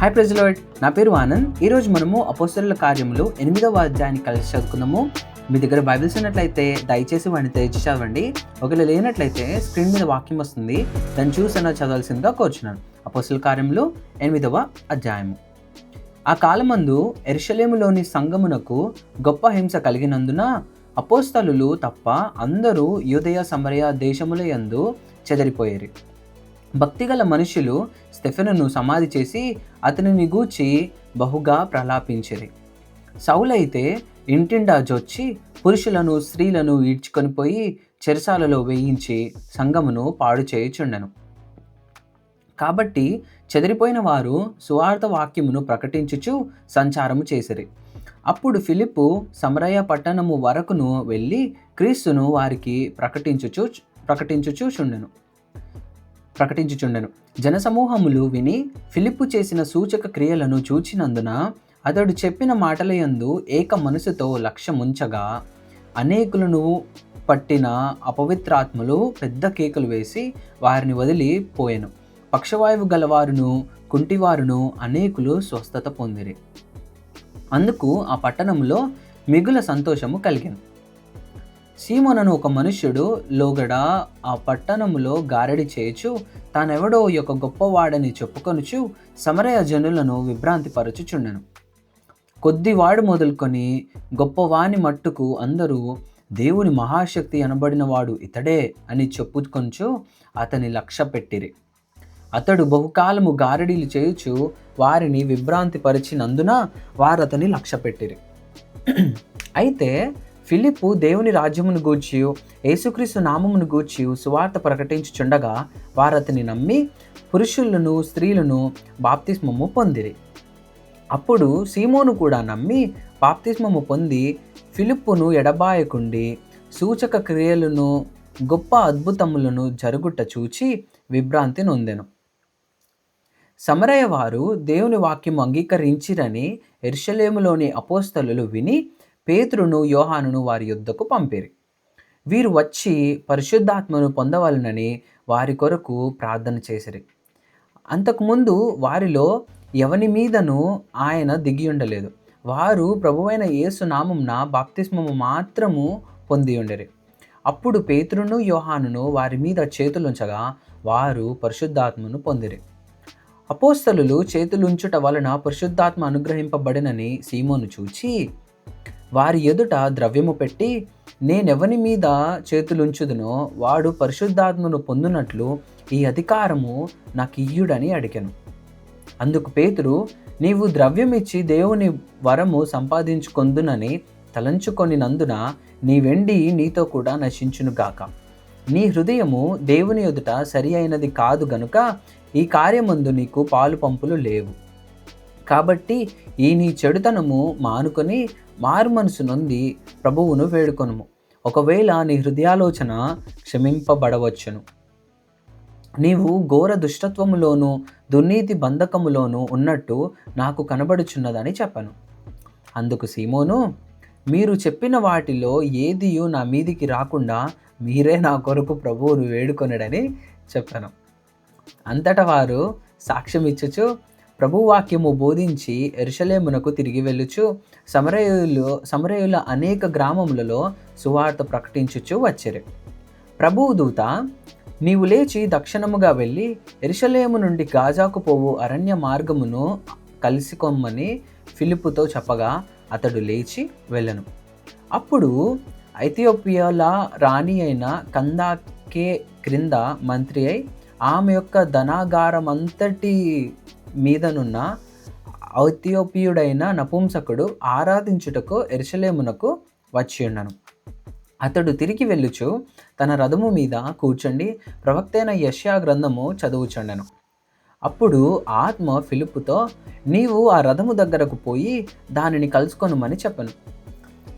Hi praise lord. నా పేరు ఆనంద్. ఈరోజు మనము అపోస్తలుల కార్యములు 8వ అధ్యాయాన్ని కలిసి చదువుకుందాము. మీ దగ్గర బైబిల్స్ ఉన్నట్లయితే దయచేసి వాడిని తెరిచి చదవండి. ఒకవేళ లేనట్లయితే స్క్రీన్ మీద వాక్యం వస్తుంది, దాన్ని చూసి చదవాల్సిందిగా కోరుచున్నాను. అపోస్తలుల కార్యములు 8వ అధ్యాయము. ఆ కాలమందు యెరూషలేములోని సంఘమునకు గొప్ప హింస కలిగినందున అపోస్తలులు తప్ప అందరూ యూదయ సమరయ దేశముల యందు చెదరిపోయేరి. భక్తిగల మనుషులు స్టెఫెనును సమాధి చేసి అతనిని గూర్చి బహుగా ప్రలాపించిరి. సౌలైతే ఇంటిండా జొచ్చి పురుషులను స్త్రీలను ఈడ్చుకొనిపోయి చెరసాలలో వేయించి సంఘమును పాడు చేయుచుండెను. కాబట్టి చెదిరిపోయిన వారు సువార్త వాక్యమును ప్రకటించుచు సంచారము చేసిరి. అప్పుడు ఫిలిప్పు సమరయ పట్టణము వరకును వెళ్ళి క్రీస్తును వారికి ప్రకటించుచుండెను. జనసమూహములు విని ఫిలిప్పు చేసిన సూచక క్రియలను చూచినందున అతడు చెప్పిన మాటలయందు ఏక మనసుతో లక్ష్యముంచగా అనేకులను పట్టిన అపవిత్రాత్మలు పెద్ద కేకలు వేసి వారిని వదిలిపోయెను. పక్షవాయువు గలవారును కుంటివారును అనేకులు స్వస్థత పొందిరి. అందుకు ఆ పట్టణంలో మిగుల సంతోషము కలిగెను. సీమోనను ఒక మనుష్యుడు లోగడ ఆ పట్టణములో గారడి చేయుచు తానెవడో ఒక గొప్పవాడని చెప్పుకొనుచు సమరయ జనులను విభ్రాంతిపరచుచుండెను. కొద్దివాడు మొదలుకొని గొప్పవాని మట్టుకు అందరూ దేవుని మహాశక్తి అనబడిన వాడు ఇతడే అని చెప్పుకొనుచు అతని లక్ష్య పెట్టిరి. అతడు బహుకాలము గారడీలు చేయుచు వారిని విభ్రాంతిపరిచినందున వారతని లక్ష్య పెట్టిరి. అయితే ఫిలిప్పు దేవుని రాజ్యమును గూర్చి యేసుక్రీస్తు నామమును గూర్చి సువార్త ప్రకటించుచుండగా వారతని నమ్మి పురుషులను స్త్రీలను బాప్తిస్మము పొందిరి. అప్పుడు సీమోను కూడా నమ్మి బాప్తిస్మము పొంది ఫిలిప్పును ఎడబాయకుండి సూచక క్రియలను గొప్ప అద్భుతములను జరుగుట చూచి విభ్రాంతి నొందెను. సమరయ వారు దేవుని వాక్యము అంగీకరించిరని యెరూషలేములోని అపోస్తలులు విని పేతురును యోహానును వారి యొద్దకు పంపిరి. వీరు వచ్చి పరిశుద్ధాత్మను పొందవలనని వారి కొరకు ప్రార్థన చేసిరి. అంతకుముందు వారిలో ఎవని మీదను ఆయన దిగి ఉండలేదు. వారు ప్రభువైన యేసు నామమున బాప్తిస్మము మాత్రము పొంది ఉండేరి. అప్పుడు పేతురును యోహానును వారి మీద చేతులుంచగా వారు పరిశుద్ధాత్మను పొందిరి. అపోస్తలులు చేతులుంచుట వలన పరిశుద్ధాత్మ అనుగ్రహింపబడినని సీమోను చూచి వారి ఎదుట ద్రవ్యము పెట్టి, నేనెవని మీద చేతులుంచుదునో వాడు పరిశుద్ధాత్మను పొందునట్లు ఈ అధికారము నాకు ఇయ్యుడని అడిగాను. అందుకు పేతురు, నీవు ద్రవ్యమిచ్చి దేవుని వరము సంపాదించుకొందునని తలంచుకొనినందున నీ వెండి నీతో కూడా నశించునుగాక. నీ హృదయము దేవుని ఎదుట సరి అయినది కాదు గనుక ఈ కార్యమందు నీకు పాలు పంపులు లేవు. కాబట్టి ఈ నీ చెడుతనము మానుకొని మారు మనసు నొంది ప్రభువును వేడుకొనుము. ఒకవేళ నీ హృదయాలోచన క్షమింపబడవచ్చును. నీవు ఘోర దుష్టత్వములోను దుర్నీతి బంధకములోను ఉన్నట్టు నాకు కనబడుచున్నదని చెప్పాను. అందుకు సీమోను, మీరు చెప్పిన వాటిలో ఏదియు నా మీదికి రాకుండా మీరే నా కొరకు ప్రభువును వేడుకొనడని చెప్పాను. అంతటా వారు సాక్ష్యం ఇచ్చుచు ప్రభువాక్యము బోధించి యెరూషలేమునకు తిరిగి వెళ్ళుచు సమరయుల అనేక గ్రామములలో సువార్త ప్రకటించుచు వచ్చిరి. ప్రభువు దూత, నీవు లేచి దక్షిణముగా వెళ్ళి యెరూషలేము నుండి గాజాకు పోవు అరణ్య మార్గమును కలిసికొమ్మని ఫిలిప్పుతో చెప్పగా అతడు లేచి వెళ్ళెను. అప్పుడు ఐథియోపియాల రాణి అయిన కందాకే క్రింద మంత్రి అయి ఆమె యొక్క ధనాగారమంతటి మీదనున్న ఐథియోపియుడైన నపుంసకుడు ఆరాధించుటకు యెరూషలేమునకు వచ్చి ఉండను. అతడు తిరిగి వెళ్ళుచు తన రథము మీద కూర్చుండి ప్రవక్తైన యెషయా గ్రంథము చదువుచుండెను. అప్పుడు ఆత్మ ఫిలిప్పుతో, నీవు ఆ రథము దగ్గరకు పోయి దానిని కలుసుకొనుమని చెప్పను.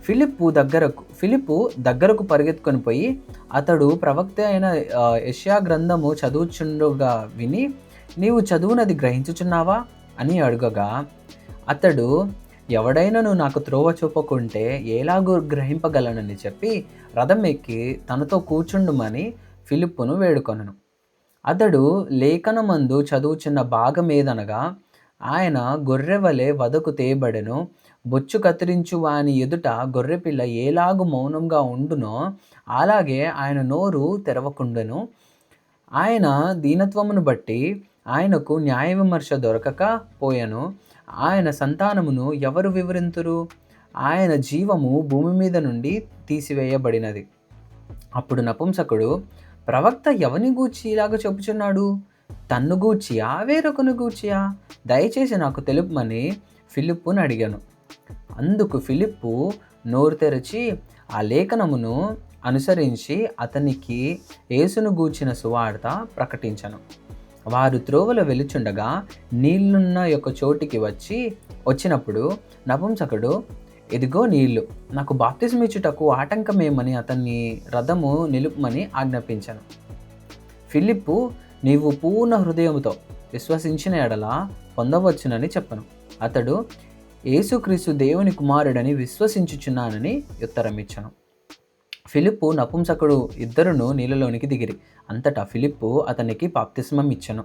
ఫిలిప్పు దగ్గరకు పరిగెత్తుకొని పోయి అతడు ప్రవక్త అయిన యెషయా గ్రంథము చదువుచుండగా విని, నీవు చదువునది గ్రహించుచున్నావా అని అడుగగా అతడు, ఎవడైనను నాకు త్రోవ చూపకుంటే ఎలాగూ గ్రహింపగలనని చెప్పి రథం ఎక్కి తనతో కూర్చుండుమని ఫిలిప్పును వేడుకొనెను. అతడు లేఖనమందు చదువుచున్న భాగమేదనగా, ఆయన గొర్రెవలె వధకు తేబడెను. బొచ్చు కత్తిరించు వాని ఎదుట గొర్రెపిల్ల ఏలాగు మౌనంగా ఉండునో అలాగే ఆయన నోరు తెరవకుండెను. ఆయన దీనత్వమును బట్టి ఆయనకు న్యాయ విమర్శ దొరకక పోయెను. ఆయన సంతానమును ఎవరు వివరింతురు? ఆయన జీవము భూమి మీద నుండి తీసివేయబడినది. అప్పుడు నపుంసకుడు, ప్రవక్త ఎవని గూర్చి ఇలాగ చెప్పుచున్నాడు? తన్ను గూర్చియా వేరొకని గూర్చియా? దయచేసి నాకు తెలుపమని ఫిలిప్పుని అడిగాను. అందుకు ఫిలిప్పు నోరు తెరచి ఆ లేఖనమును అనుసరించి అతనికి యేసును గూర్చిన సువార్త ప్రకటించను. వారు త్రోవలో వెలుచుండగా నీళ్లున్న యొక్క చోటికి వచ్చినప్పుడు నపుంసకుడు, ఇదిగో నీళ్లు, నాకు బాప్తిస్మిచ్చుటకు ఆటంకమేమని అతన్ని రథము నిలుపమని ఆజ్ఞాపించాను. ఫిలిప్పు, నీవు పూర్ణ హృదయముతో విశ్వసించిన ఎడల పొందవచ్చునని చెప్పను. అతడు, యేసుక్రీస్తు దేవుని కుమారుడని విశ్వసించుచున్నానని ఉత్తరమిచ్చాను. ఫిలిప్పు నపుంసకుడు ఇద్దరును నీళ్ళలోనికి దిగిరి. అంతటా ఫిలిప్పు అతనికి బాప్తిస్మం ఇచ్చెను.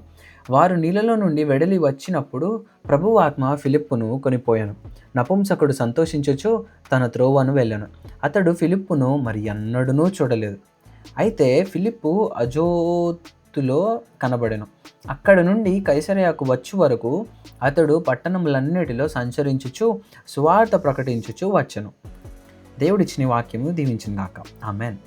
వారు నీళ్ళలో నుండి వెడలి వచ్చినప్పుడు ప్రభువు ఆత్మ ఫిలిప్పును కొనిపోయాను. నపుంసకుడు సంతోషించుచు తన త్రోవను వెళ్ళాను. అతడు ఫిలిప్పును మరి ఎన్నడూనూ చూడలేదు. అయితే ఫిలిప్పు అజోతులో కనబడెను. అక్కడ నుండి కైసరయకు వచ్చు వరకు అతడు పట్టణములన్నిటిలో సంచరించుచు సువార్త ప్రకటించుచు వచ్చెను. దేవుడిచ్చిన వాక్యము దీవించును గాక. ఆమేన్.